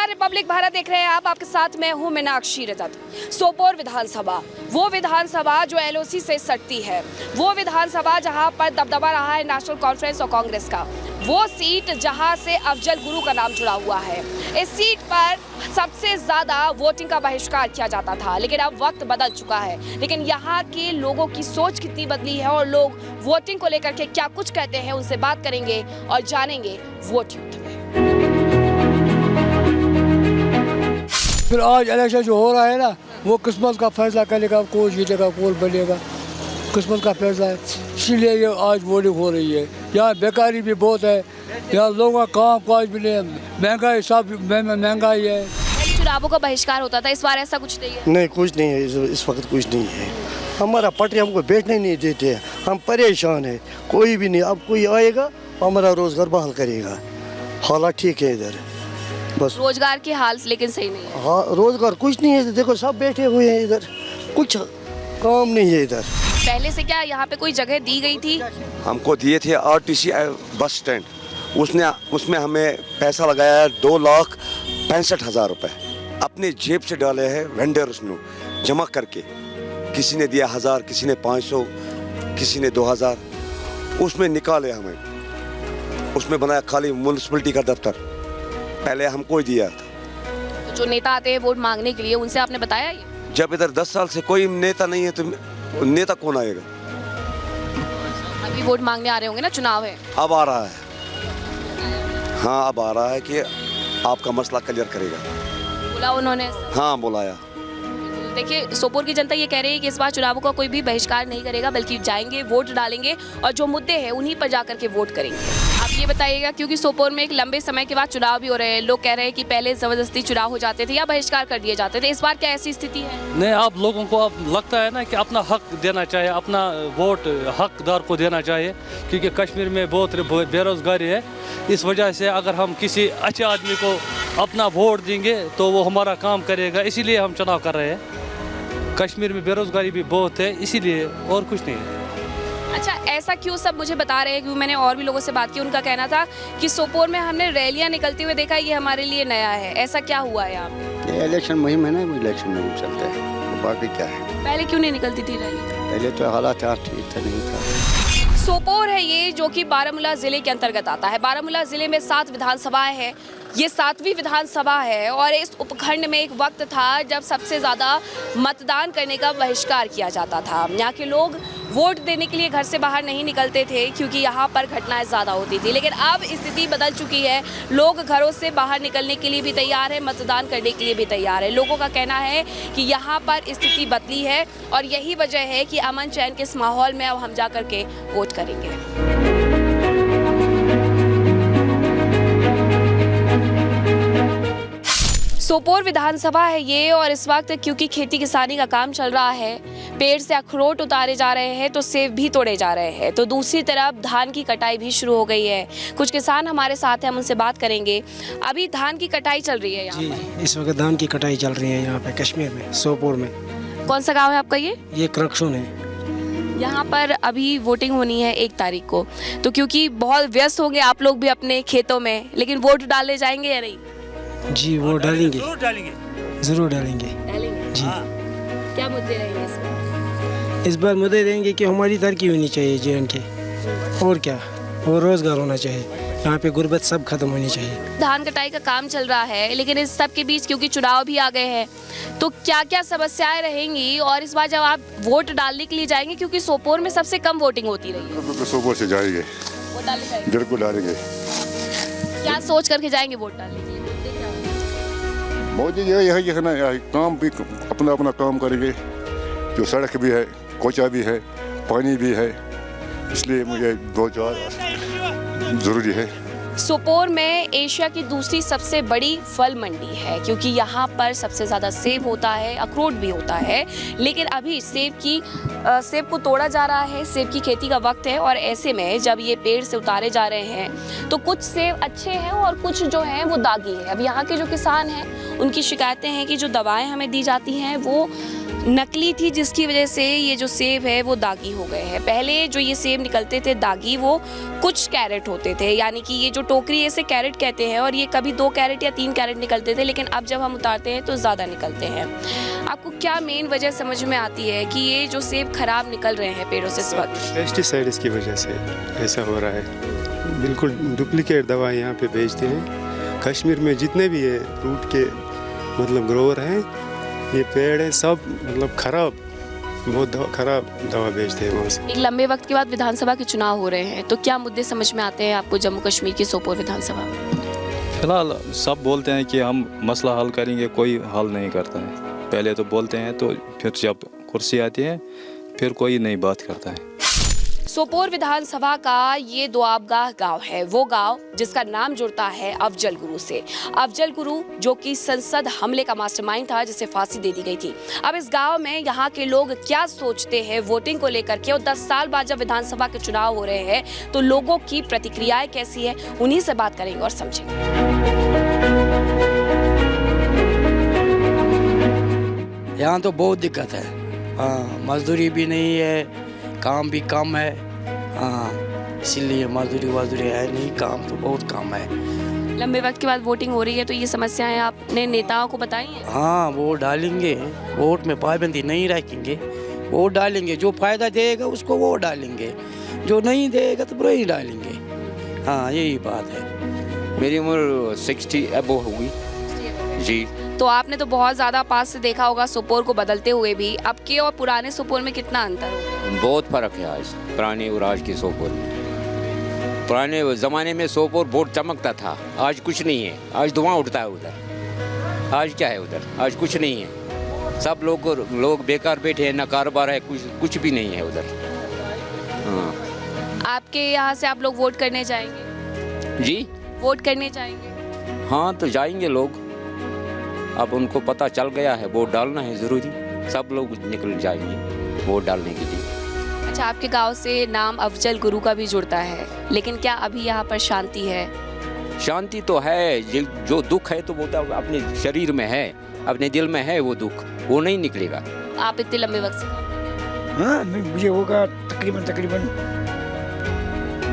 नमस्कार, रिपब्लिक भारत देख रहे हैं आप। आपके साथ मैं हूं मीनाक्षी रजत। सोपोर विधानसभा, वो विधानसभा जो एलओसी से सटती है, वो विधानसभा जहां पर दबदबा रहा है नेशनल कॉन्फ्रेंस और कांग्रेस का, वो सीट जहां से अफजल गुरु का नाम जुड़ा हुआ है। इस सीट पर सबसे ज़्यादा वोटिंग का बहिष्कार किया जाता था, लेकिन अब वक्त बदल चुका है। लेकिन यहाँ के लोगों की सोच कितनी बदली है और लोग वोटिंग को लेकर के क्या कुछ कहते हैं, उनसे बात करेंगे और जानेंगे वोट युद्ध में। फिर आज इलेक्शन जो हो रहा है ना, वो किस्मत का फैसला करेगा, कौन जीतेगा कौन बनेगा, किस्मत का फैसला है। इसीलिए ये आज वोटिंग हो रही है। यहाँ बेकारी भी बहुत है, यहाँ लोगों का काम काज भी नहीं है, महंगाई सब महंगाई है। चुनावों का बहिष्कार होता था, इस बार ऐसा कुछ नहीं है। नहीं, कुछ नहीं है, इस वक्त कुछ नहीं है। हमारा पटरी हमको बैठने नहीं देते, हम परेशान है। कोई भी नहीं, अब कोई आएगा हमारा रोजगार बहाल करेगा। हालात ठीक है इधर, बस रोजगार के हाल लेकिन सही नहीं है। हाँ, रोजगार कुछ नहीं है। देखो सब बैठे हुए हैं इधर, कुछ काम नहीं है इधर। पहले से क्या यहाँ पे कोई जगह दी गई थी? हमको दिए थे आरटीसी बस स्टैंड, उसमें हमें पैसा लगाया है 2,65,000 रुपये। अपने जेब से डाले हैं वेंडर्स ने जमा करके। किसी ने दिया 1000, किसी ने 500, किसी ने 2000। उसमें निकाले हमें, उसमें बनाया खाली म्यूनसिपलिटी का दफ्तर। पहले हमको ही दिया था। तो जो नेता आते हैं वोट मांगने के लिए, उनसे आपने बताया ये? जब इधर 10 साल से कोई नेता नहीं है तो नेता कौन आएगा? अभी वोट मांगने आ रहे होंगे ना, चुनाव है। अब आ रहा है, हाँ अब आ रहा है कि आपका मसला क्लियर करेगा। बोला उन्होंने? हाँ बुलाया। देखिए, सोपोर की जनता ये कह रही है कि इस बार चुनावों का कोई भी बहिष्कार नहीं करेगा, बल्कि जाएंगे, वोट डालेंगे और जो मुद्दे हैं उन्हीं पर जाकर के वोट करेंगे। आप ये बताइएगा, क्योंकि सोपोर में एक लंबे समय के बाद चुनाव भी हो रहे हैं, लोग कह रहे हैं कि पहले जबरदस्ती चुनाव हो जाते थे या बहिष्कार कर दिए जाते थे, इस बार क्या ऐसी स्थिति है? नहीं, आप लोगों को अब लगता है ना कि अपना हक देना चाहिए, अपना वोट हकदार को देना चाहिए, क्योंकि कश्मीर में बहुत बेरोजगारी है। इस वजह से अगर हम किसी अच्छे आदमी को अपना वोट देंगे तो वो हमारा काम करेगा, इसीलिए हम चुनाव कर रहे हैं। कश्मीर में बेरोजगारी भी बहुत है, इसीलिए, और कुछ नहीं है। अच्छा, ऐसा क्यों सब मुझे बता रहे हैं? क्योंकि मैंने और भी लोगों से बात की, उनका कहना था कि सोपोर में हमने रैलियां निकलते हुए देखा, ये हमारे लिए नया है। ऐसा क्या हुआ है यहाँ पे? ये इलेक्शन मुहिम है ना, इलेक्शन मुहिम चलता है, तो बाकी क्या है। पहले क्यों नहीं निकलती थी रैली? पहले तो हालात यार ठीक था, नहीं था। सोपोर है ये, जो कि बारामूला जिले के अंतर्गत आता है। बारामूला जिले में 7 विधानसभाएं हैं, ये 7वीं विधानसभा है और इस उपखंड में एक वक्त था जब सबसे ज़्यादा मतदान करने का बहिष्कार किया जाता था। यहाँ के लोग वोट देने के लिए घर से बाहर नहीं निकलते थे, क्योंकि यहाँ पर घटनाएं ज़्यादा होती थी। लेकिन अब स्थिति बदल चुकी है, लोग घरों से बाहर निकलने के लिए भी तैयार है, मतदान करने के लिए भी तैयार है। लोगों का कहना है कि यहाँ पर स्थिति बदली है और यही वजह है कि अमन चैन के इस माहौल में अब हम जा कर के वोट करेंगे। सोपोर विधानसभा है ये, और इस वक्त क्योंकि खेती किसानी का काम चल रहा है, पेड़ से अखरोट उतारे जा रहे हैं तो सेब भी तोड़े जा रहे हैं, तो दूसरी तरफ धान की कटाई भी शुरू हो गई है। कुछ किसान हमारे साथ हैं, हम उनसे बात करेंगे। अभी धान की कटाई चल रही है यहाँ पर? इस वक्त धान की कटाई चल रही है यहाँ पे कश्मीर में, सोपोर में। कौन सा गाँव है आपका? ये क्रक्सुन है। यहाँ पर अभी वोटिंग होनी है 1 तारीख को, तो क्योंकि बहुत व्यस्त होंगे आप लोग भी अपने खेतों में, लेकिन वोट डालने जाएंगे या नहीं? जी वो डालेंगे, जरूर डालेंगे जी। क्या मुद्दे रहेंगे इस बार मुद्दे देंगे कि हमारी तरक्की होनी चाहिए जे&के, और क्या, और रोजगार होना चाहिए, यहाँ पे गुर्बत सब खत्म होनी चाहिए। धान कटाई का काम चल रहा है, लेकिन इस सब के बीच क्योंकि चुनाव भी आ गए हैं, तो क्या क्या समस्याएं रहेंगी? और इस बार जब आप वोट डालने के लिए जाएंगे, क्योंकि सोपोर में सबसे कम वोटिंग होती रही है, तो सोपोर से जाएंगे, वोट डालने जाएंगे? बिल्कुल डालेंगे। क्या सोच करके जाएंगे वोट डालने के लिए? मोदी यही है ना, काम भी अपना अपना काम करेंगे। जो सड़क भी है, कोचा भी है, पानी भी है, इसलिए मुझे 2000 जरूरी है। सोपोर में एशिया की दूसरी सबसे बड़ी फल मंडी है, क्योंकि यहाँ पर सबसे ज़्यादा सेब होता है, अखरोट भी होता है, लेकिन अभी सेब को तोड़ा जा रहा है, सेब की खेती का वक्त है, और ऐसे में जब ये पेड़ से उतारे जा रहे हैं तो कुछ सेब अच्छे हैं और कुछ जो हैं वो दागी है। अब यहाँ के जो किसान हैं उनकी शिकायतें हैं कि जो दवाएं हमें दी जाती हैं वो नकली थी, जिसकी वजह से ये जो सेब है वो दागी हो गए हैं। पहले जो ये सेब निकलते थे दागी, वो कुछ कैरेट होते थे, यानी कि ये जो टोकरी है इसे कैरेट कहते हैं, और ये कभी 2 कैरेट या 3 कैरेट निकलते थे, लेकिन अब जब हम उतारते हैं तो ज़्यादा निकलते हैं। आपको क्या मेन वजह समझ में आती है कि ये जो सेब खराब निकल रहे हैं पेड़ों से इस वक्त? पेस्टिसाइड्स की वजह से ऐसा हो रहा है। बिल्कुल डुप्लीकेट दवा यहाँ पे बेचते हैं। कश्मीर में जितने भी है फ्रूट के मतलब ग्रोवर हैं, ये पेड़ है सब मतलब खराब, बहुत खराब दवा बेचते हैं वहाँ से। एक लंबे वक्त के बाद विधानसभा के चुनाव हो रहे हैं, तो क्या मुद्दे समझ में आते हैं आपको जम्मू कश्मीर की सोपोर विधानसभा में? फिलहाल सब बोलते हैं कि हम मसला हल करेंगे, कोई हल नहीं करता है। पहले तो बोलते हैं, तो फिर जब कुर्सी आती है फिर कोई नहीं बात करता है। सोपोर विधानसभा का ये दुआबगाह गांव है, वो गांव जिसका नाम जुड़ता है अफजल गुरु से। अफजल गुरु जो कि संसद हमले का मास्टरमाइंड था, जिसे फांसी दे दी गई थी। अब इस गांव में यहाँ के लोग क्या सोचते हैं वोटिंग को लेकर के, और 10 साल बाद जब विधानसभा के चुनाव हो रहे हैं तो लोगों की प्रतिक्रियाएं कैसी है, उन्हीं से बात करेंगे और समझेंगे। यहाँ तो बहुत दिक्कत है। हाँ, मजदूरी भी नहीं है, काम भी कम है। हाँ, इसीलिए मजदूरी है नहीं, काम तो बहुत कम है। लंबे वक्त के बाद वोटिंग हो रही है, तो ये समस्याएं आपने नेताओं को बताई हैं? हाँ, वोट डालेंगे, वोट में पाबंदी नहीं रखेंगे, वोट डालेंगे। जो फायदा देगा उसको वोट डालेंगे, जो नहीं देगा तो नहीं डालेंगे। हाँ, यही बात है। मेरी उम्र 60 अबो होगी जी। तो आपने तो बहुत ज़्यादा पास से देखा होगा सोपोर को बदलते हुए भी। अब के और पुराने सोपोर में कितना अंतर होगा? बहुत फ़र्क है आज पुराने और आज के सोपोर में। पुराने ज़माने में सोपोर बहुत चमकता था, आज कुछ नहीं है। आज धुआं उठता है उधर। आज क्या है उधर? आज कुछ नहीं है। सब लोग बेकार बैठे हैं, ना कारोबार है, कुछ भी नहीं है उधर। हाँ। आपके यहाँ से आप लोग वोट करने जाएंगे? जी, वोट करने जाएंगे? हाँ तो जाएंगे लोग। अब उनको पता चल गया है, वोट डालना है ज़रूरी। सब लोग निकल जाएंगे वोट डालने के लिए। अच्छा, आपके गांव से नाम अफजल गुरु का भी जुड़ता है, लेकिन क्या अभी यहाँ पर शांति है? शांति तो है, जो दुख है तो वो तो अपने शरीर में है, अपने दिल में है। वो दुख वो नहीं निकलेगा। आप इतने लंबे वक्त से काम कर रहे हैं? हाँ, मुझे होगा तकरीबन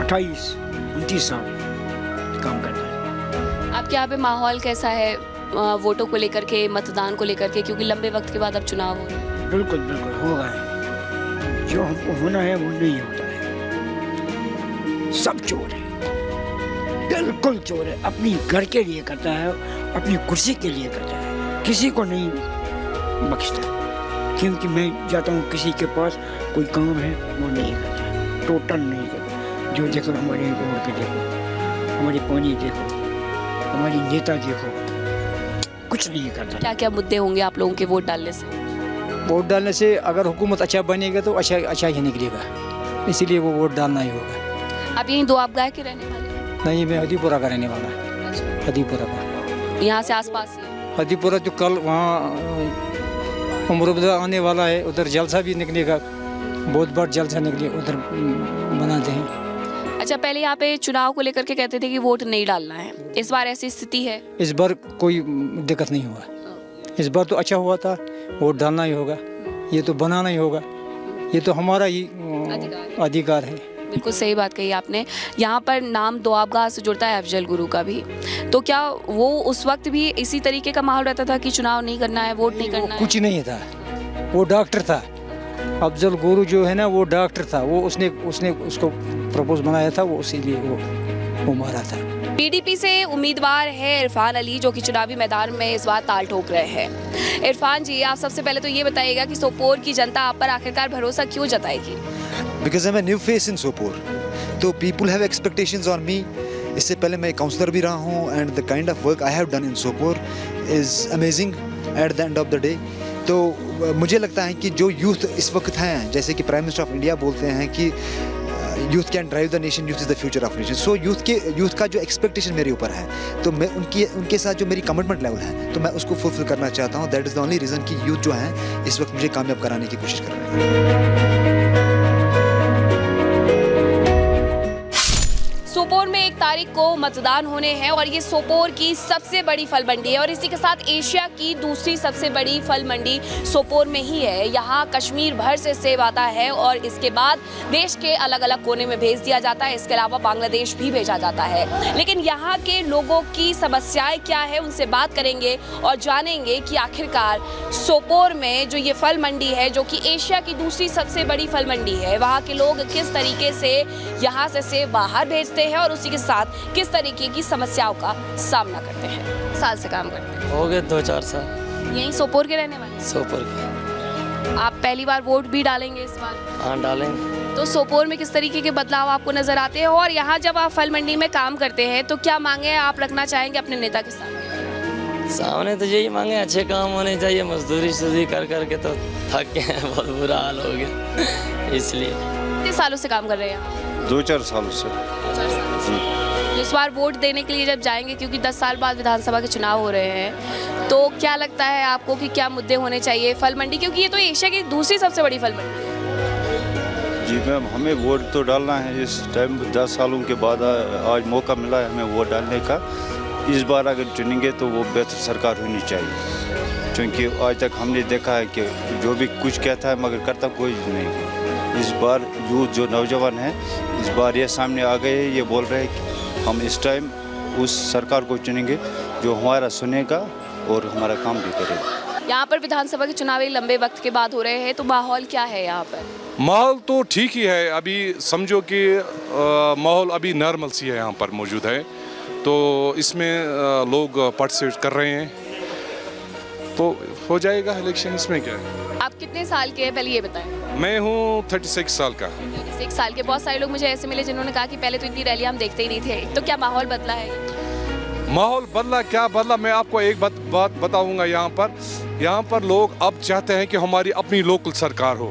28-29 साल काम करता है। आपके यहाँ पे माहौल कैसा है वोटों को लेकर के, मतदान को लेकर के, क्योंकि लंबे वक्त के बाद अब चुनाव हो रहे हैं? बिल्कुल होगा। जो हमको होना है वो नहीं होता है। सब चोर है, बिल्कुल चोर है। अपनी घर के लिए करता है, अपनी कुर्सी के लिए करता है, किसी को नहीं बख्शता। क्योंकि मैं जाता हूँ किसी के पास, कोई काम है वो नहीं करता, टोटल नहीं करता। जो देखो हमारे रोड पे देखो, हमारे पानी देखो, हमारी नेता देखो, कुछ नहीं करता। क्या क्या मुद्दे होंगे आप लोगों के वोट डालने से? वोट डालने से अगर हुकूमत अच्छा बनेगा तो अच्छा ही निकलेगा, इसीलिए वो वोट डालना ही होगा। आप यहीं दुआबगाह के रहने वाले हैं? नहीं, मैं हदीपुरा का रहने वाला। हदीपुरा का, यहाँ से आसपास ही है? हदीपुरा जो कल वहाँ उम्र आने वाला है, उधर जलसा भी निकलेगा, बहुत बड़ा जलसा निकले, उधर बनाते हैं। अच्छा, पहले यहाँ पे चुनाव को लेकर के कहते थे कि वोट नहीं डालना है, इस बार ऐसी स्थिति है? इस बार कोई दिक्कत नहीं हुआ। इस बार तो अच्छा हुआ था, वोट डालना ही होगा, ये तो बनाना ही होगा, ये तो हमारा ही अधिकार है। बिल्कुल सही बात कही आपने। यहाँ पर नाम दुआबगाह से जुड़ता है अफजल गुरु का भी, तो क्या वो उस वक्त भी इसी तरीके का माहौल रहता था कि चुनाव नहीं करना है, वोट नहीं करना है? कुछ नहीं था, वो डॉक्टर था। अफजल गुरु जो है ना, वो डॉक्टर था। वो उसने उसको प्रपोज बनाया था, वो इसीलिए वो मारा था। पीडीपी से उम्मीदवार है इरफान अली, जो कि चुनावी मैदान में इस बार ताल ठोक रहे हैं। इरफान जी, आप सबसे पहले तो ये बताइएगा कि सोपोर की जनता आप पर आखिरकार भरोसा क्यों जताएगी? Because I'm a new face in Sopore, तो people have expectations on me. इससे पहले मैं काउंसलर भी रहा हूँ, and the kind of work I have done in Sopore is amazing at the end of the day. तो मुझे लगता है कि जो यूथ इस वक्त हैं, जैसे कि प्राइम मिनिस्टर ऑफ इंडिया बोलते हैं कि youth can drive the nation, youth is the future of nation. So youth का जो एक्सपेक्टेशन मेरे ऊपर है, तो मैं उनके साथ जो मेरी कमिटमेंट लेवल है, तो मैं उसको फुलफिल करना चाहता हूँ। That is the only reason कि यूथ जो है इस वक्त मुझे कामयाब कराने की कोशिश कर रहे हैं। सोपोर में एक तारीख को मतदान होने हैं और ये सोपोर की सबसे बड़ी फल मंडी है और इसी के साथ एशिया की दूसरी सबसे बड़ी फल मंडी सोपोर में ही है। यहाँ कश्मीर भर से सेब आता है और इसके बाद देश के अलग अलग कोने में भेज दिया जाता है। इसके अलावा बांग्लादेश भी भेजा जाता है। लेकिन यहाँ के लोगों की समस्याएं क्या है, उनसे बात करेंगे और जानेंगे कि आखिरकार सोपोर में जो ये फल मंडी है, जो कि एशिया की दूसरी सबसे बड़ी फल मंडी है, वहाँ के लोग किस तरीके से यहाँ से सेब बाहर भेजते हैं और उसी के साथ किस तरीके की समस्याओं का सामना करते हैं। साल से काम करते हैं? हो गए 2-4 साल। यहीं सोपोर के रहने वाले? सोपोर के। आप पहली बार वोट भी डालेंगे इस बार? हाँ, डालेंगे। तो सोपोर में किस तरीके के बदलाव आपको नजर आते हैं और यहाँ जब आप फल मंडी में काम करते हैं तो क्या मांगे आप रखना चाहेंगे अपने नेता के सामने? तो यही मांगे, अच्छे काम होने चाहिए। मजदूरी कर करके तो थक गए हैं, बहुत बुरा हाल हो गया। इसलिए कितने सालों से काम कर रहे हैं? 2-4 सालों से। तो इस बार वोट देने के लिए जब जाएंगे, क्योंकि 10 साल बाद विधानसभा के चुनाव हो रहे हैं, तो क्या लगता है आपको कि क्या मुद्दे होने चाहिए फल मंडी, क्योंकि ये तो एशिया की दूसरी सबसे बड़ी फल मंडी है? जी मैम, हमें वोट तो डालना है इस टाइम। 10 सालों के बाद आज मौका मिला है हमें वोट डालने का। इस बार अगर चुनेंगे तो वो बेहतर सरकार होनी चाहिए, क्योंकि आज तक हमने देखा है कि जो भी कुछ कहता है मगर करता कोई नहीं। इस बार यूथ जो नौजवान है, इस बार ये सामने आ गए, ये बोल रहे हैं कि हम इस टाइम उस सरकार को चुनेंगे जो हमारा सुनेगा और हमारा काम भी करेगा। यहाँ पर विधानसभा के चुनाव एक लंबे वक्त के बाद हो रहे हैं, तो माहौल क्या है यहाँ पर? माहौल तो ठीक ही है। अभी समझो कि माहौल अभी नॉर्मल सी है यहाँ पर मौजूद है, तो इसमें लोग पार्टिसिपेट कर रहे हैं, तो हो जाएगा इलेक्शन। इसमें क्या है। आप कितने साल के हैं पहले ये बताएं? मैं हूँ 36 साल का। 36 साल के। बहुत सारे लोग मुझे ऐसे मिले जिन्होंने कहा कि पहले तो इतनी रैलियां हम देखते ही नहीं थे, तो क्या माहौल बदला है? माहौल बदला, क्या बदला, मैं आपको एक बात बताऊंगा। यहाँ पर लोग अब चाहते हैं कि हमारी अपनी लोकल सरकार हो।